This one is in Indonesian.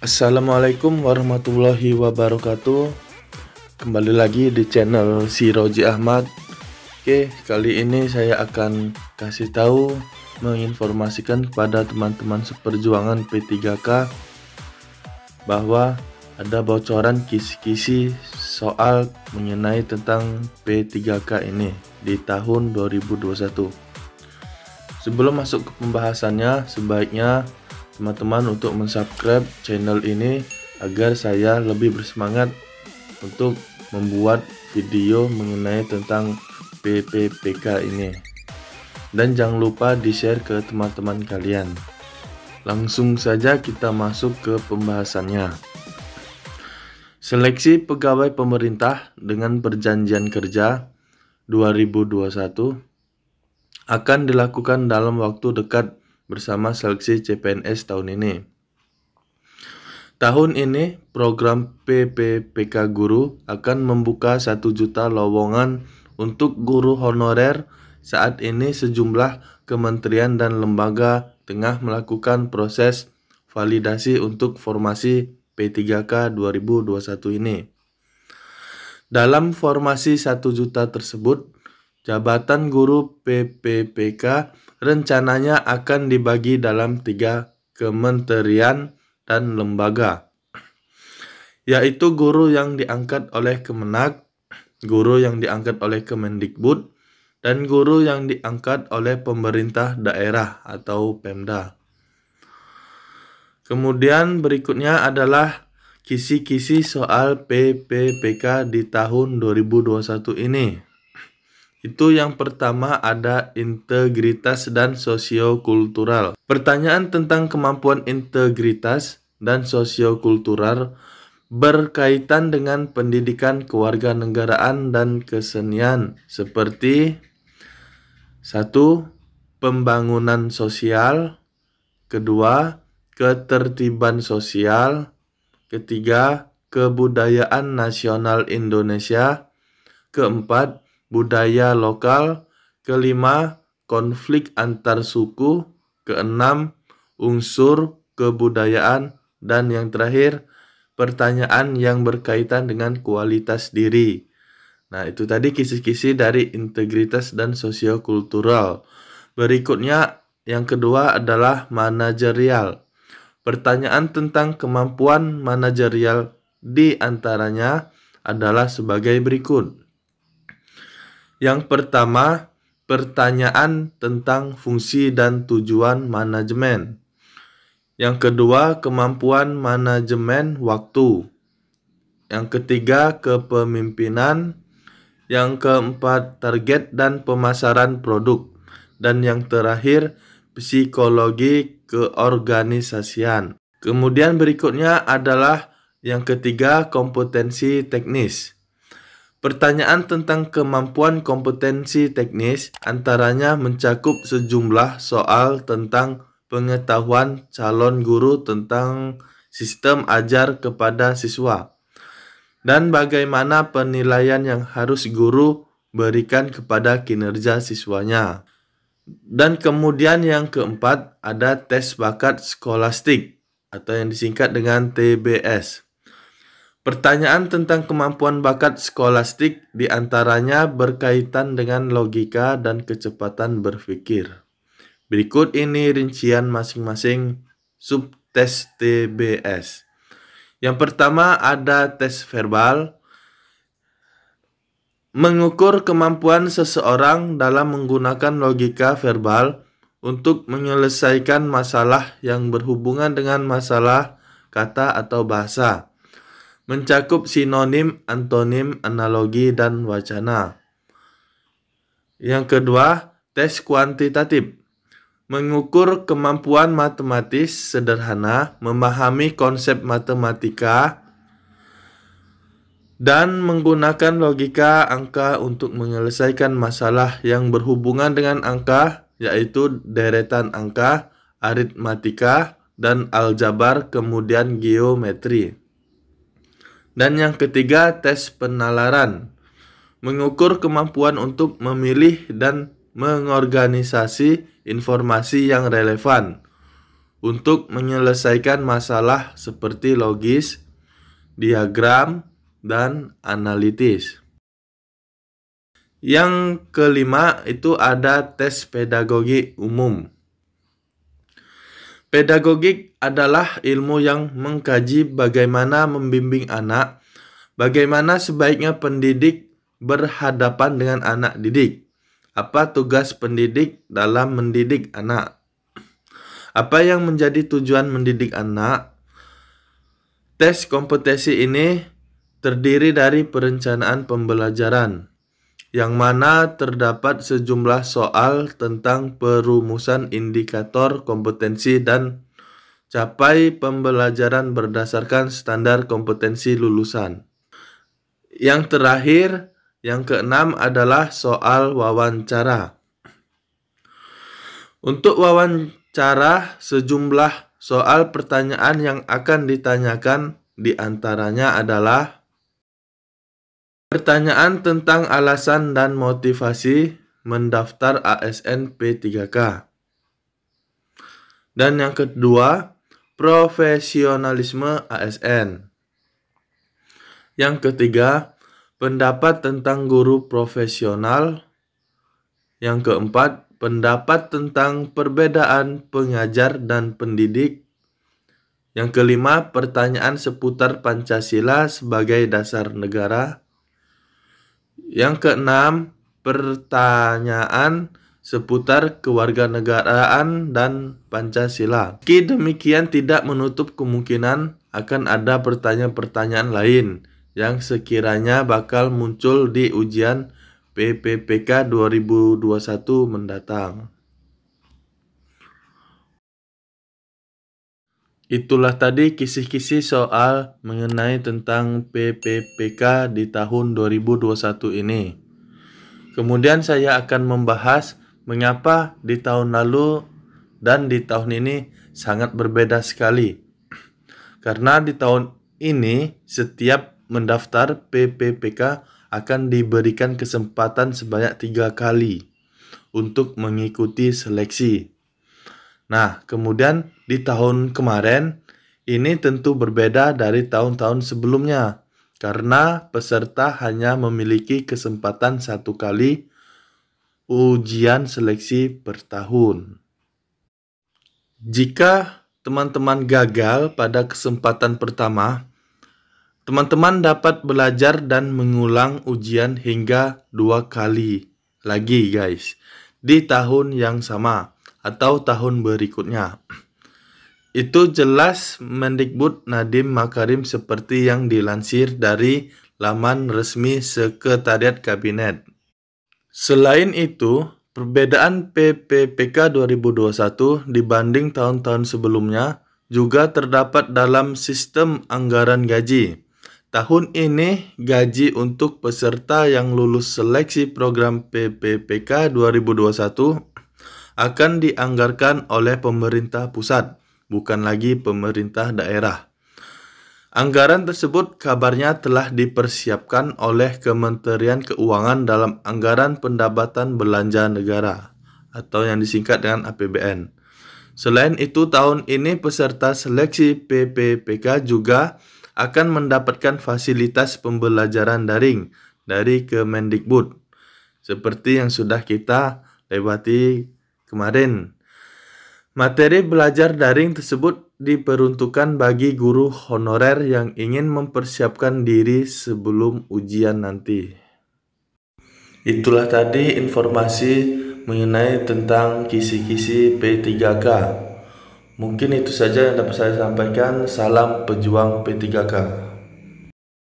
Assalamualaikum warahmatullahi wabarakatuh. Kembali lagi di channel si Roji Ahmad. Oke, kali ini saya akan kasih tahu, menginformasikan kepada teman-teman seperjuangan P3K bahwa ada bocoran kisi-kisi soal mengenai tentang P3K ini di tahun 2021. Sebelum masuk ke pembahasannya, sebaiknya teman-teman untuk mensubscribe channel ini agar saya lebih bersemangat untuk membuat video mengenai tentang PPPK ini. Dan jangan lupa di-share ke teman-teman kalian. Langsung saja kita masuk ke pembahasannya. Seleksi pegawai pemerintah dengan perjanjian kerja 2021 akan dilakukan dalam waktu dekat bersama seleksi CPNS tahun ini. Tahun ini, program PPPK Guru akan membuka 1 juta lowongan untuk guru honorer. Saat ini sejumlah kementerian dan lembaga tengah melakukan proses validasi untuk formasi P3K 2021 ini. Dalam formasi 1 juta tersebut, jabatan guru PPPK rencananya akan dibagi dalam 3 kementerian dan lembaga, yaitu guru yang diangkat oleh Kemenak, guru yang diangkat oleh Kemendikbud, dan guru yang diangkat oleh pemerintah daerah atau Pemda. Kemudian berikutnya adalah kisi-kisi soal PPPK di tahun 2021 ini. Itu yang pertama ada integritas dan sosiokultural. Pertanyaan tentang kemampuan integritas dan sosiokultural berkaitan dengan pendidikan kewarganegaraan dan kesenian seperti 1. Pembangunan sosial, 2. Ketertiban sosial, 3. Kebudayaan nasional Indonesia, 4. Budaya lokal, 5. Konflik antar suku, 6. Unsur kebudayaan, dan yang terakhir pertanyaan yang berkaitan dengan kualitas diri. Nah, itu tadi kisi-kisi dari integritas dan sosiokultural. Berikutnya yang kedua adalah manajerial. Pertanyaan tentang kemampuan manajerial di antaranya adalah sebagai berikut. Yang pertama, pertanyaan tentang fungsi dan tujuan manajemen. Yang kedua, kemampuan manajemen waktu. Yang ketiga, kepemimpinan. Yang keempat, target dan pemasaran produk. Dan yang terakhir, psikologi keorganisasian. Kemudian berikutnya adalah yang ketiga, kompetensi teknis. Pertanyaan tentang kemampuan kompetensi teknis antaranya mencakup sejumlah soal tentang pengetahuan calon guru tentang sistem ajar kepada siswa dan bagaimana penilaian yang harus guru berikan kepada kinerja siswanya. Dan kemudian yang keempat ada tes bakat skolastik atau yang disingkat dengan TBS. Pertanyaan tentang kemampuan bakat skolastik diantaranya berkaitan dengan logika dan kecepatan berpikir. Berikut ini rincian masing-masing subtes TBS. Yang pertama ada tes verbal, mengukur kemampuan seseorang dalam menggunakan logika verbal untuk menyelesaikan masalah yang berhubungan dengan masalah kata atau bahasa. Mencakup sinonim, antonim, analogi, dan wacana. Yang kedua, tes kuantitatif. Mengukur kemampuan matematis sederhana, memahami konsep matematika, dan menggunakan logika angka untuk menyelesaikan masalah yang berhubungan dengan angka, yaitu deretan angka, aritmatika, dan aljabar, kemudian geometri. Dan yang ketiga, tes penalaran. Mengukur kemampuan untuk memilih dan mengorganisasi informasi yang relevan untuk menyelesaikan masalah seperti logis, diagram, dan analitis. Yang kelima itu ada tes pedagogi umum. Pedagogik adalah ilmu yang mengkaji bagaimana membimbing anak, bagaimana sebaiknya pendidik berhadapan dengan anak didik, apa tugas pendidik dalam mendidik anak, apa yang menjadi tujuan mendidik anak. Tes kompetensi ini terdiri dari perencanaan pembelajaran, yang mana terdapat sejumlah soal tentang perumusan indikator kompetensi dan capai pembelajaran berdasarkan standar kompetensi lulusan. Yang terakhir, yang keenam adalah soal wawancara. Untuk wawancara, sejumlah soal pertanyaan yang akan ditanyakan diantaranya adalah pertanyaan tentang alasan dan motivasi mendaftar ASN P3K. Dan yang kedua, profesionalisme ASN. Yang ketiga, pendapat tentang guru profesional. Yang keempat, pendapat tentang perbedaan pengajar dan pendidik. Yang kelima, pertanyaan seputar Pancasila sebagai dasar negara. Yang keenam, pertanyaan seputar kewarganegaraan dan Pancasila. Meski demikian, tidak menutup kemungkinan akan ada pertanyaan-pertanyaan lain yang sekiranya bakal muncul di ujian PPPK 2021 mendatang. Itulah tadi kisih-kisih soal mengenai tentang PPPK di tahun 2021 ini. Kemudian saya akan membahas mengapa di tahun lalu dan di tahun ini sangat berbeda sekali. Karena di tahun ini setiap mendaftar PPPK akan diberikan kesempatan sebanyak 3 kali untuk mengikuti seleksi. Nah, kemudian di tahun kemarin ini tentu berbeda dari tahun-tahun sebelumnya karena peserta hanya memiliki kesempatan 1 kali ujian seleksi per tahun. Jika teman-teman gagal pada kesempatan pertama, teman-teman dapat belajar dan mengulang ujian hingga 2 kali lagi guys di tahun yang sama atau tahun berikutnya. Itu jelas Mendikbud Nadiem Makarim seperti yang dilansir dari laman resmi Sekretariat Kabinet. Selain itu, perbedaan PPPK 2021 dibanding tahun-tahun sebelumnya juga terdapat dalam sistem anggaran gaji. Tahun ini, gaji untuk peserta yang lulus seleksi program PPPK 2021 akan dianggarkan oleh pemerintah pusat, bukan lagi pemerintah daerah. Anggaran tersebut kabarnya telah dipersiapkan oleh Kementerian Keuangan dalam Anggaran Pendapatan Belanja Negara atau yang disingkat dengan APBN. Selain itu, tahun ini peserta seleksi PPPK juga akan mendapatkan fasilitas pembelajaran daring dari Kemendikbud, seperti yang sudah kita lewati kemarin. Materi belajar daring tersebut diperuntukkan bagi guru honorer yang ingin mempersiapkan diri sebelum ujian nanti. Itulah tadi informasi mengenai tentang kisi-kisi P3K. Mungkin itu saja yang dapat saya sampaikan. Salam pejuang P3K.